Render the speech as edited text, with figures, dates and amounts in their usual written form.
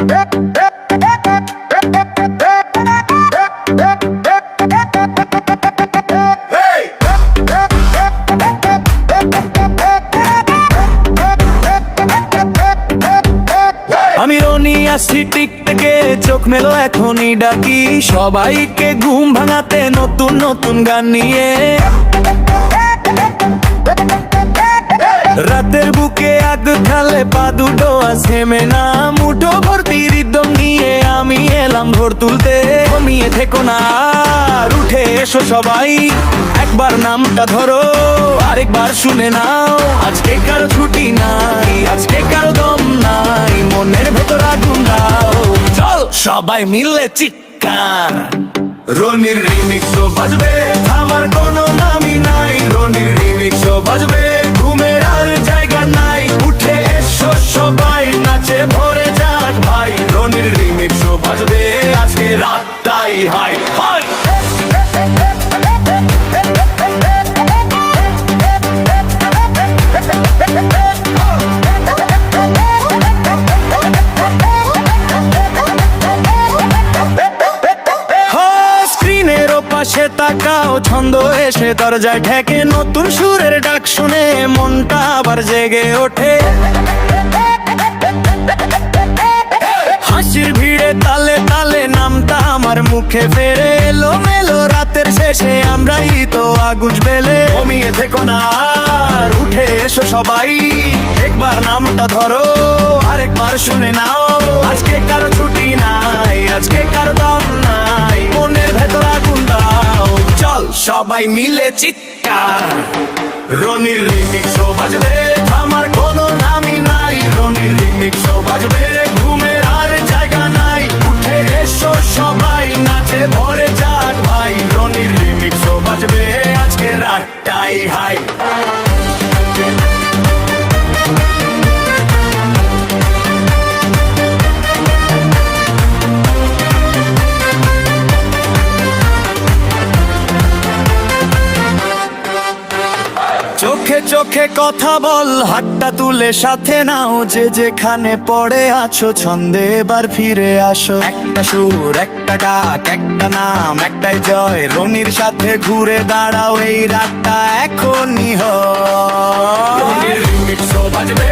আমি রনি আসছি টিকটকে, চোখ মেলো এখনই ডাকি সবাইকে ঘুম ভাঙাতে নতুন নতুন গান নিয়ে। রাতের বুকে আগ খালে পা দুটো থেমে না, মুঠো ভর্তি রিদম নিয়ে আমি এলাম ভোর তুলতে। ঘুমিয়ে থেকো না আর উঠে এসো সবাই, একবার নামটা ধরো আরেকবার শুনে নাও। আজকে কারো ছুটি নাই, আজকে কারো দম নাই, মনের ভেতর আগুন দাও। চল সবাই মিলে চিৎকার, রনির রিমিক্সও বাজবে, আমার কোনো নামই নাই। রনির রিমিক্সও বাজবে, ঘুমের আর জায়গা নাই। উঠে এসো সবাই, নাচে ভরে যাক ভাই। রনির রিমিক্সও বাজবে, আজকে রাতটাই হাই হাই। পাশে তাকাও, ছন্দ এসে দরজায় ঠেকে, নতুন সুরের ডাক শুনে মনটা আবার জেগে ওঠে। হাসির ভিড়ে তালে তালে নামটা আমার মুখে ফেরে। এলো মেলো রাতের শেষে আমরাই তো আগুন বেলে। ঘুমিয়ে থেকো না আর উঠে এসো সবাই, একবার নামটা ধরো আরেকবার শুনে নাও। আজকে কারো ছুটি নাই, আজকে কারো দম নাই, মনের ভেতর আগুন দাও। চল সবাই মিলে চিৎকার, রনির রিমিক্সও বাজবে, আমার কোনো নামই নাই। রনির রিমিক্সও বাজবে, ঘুমের আর জায়গা নাই। উঠে এসো সবাই, নাচে ভরে যাক ভাই। রনির রিমিক্সও বাজবে, আজকে রাতটাই হাই। চোখে চোখে কথা বল, হাতটা তুলে সাথে নাও। যে যেখানে পড়ে আছো ছন্দে এবার ফিরে আসো। একটা সুর, একটা ডাক, একটা নাম, একটাই জয়। রনির সাথে ঘুরে দাঁড়াও, এই রাতটা এখনই হয়। রনির রিমিক্সও বাজবে,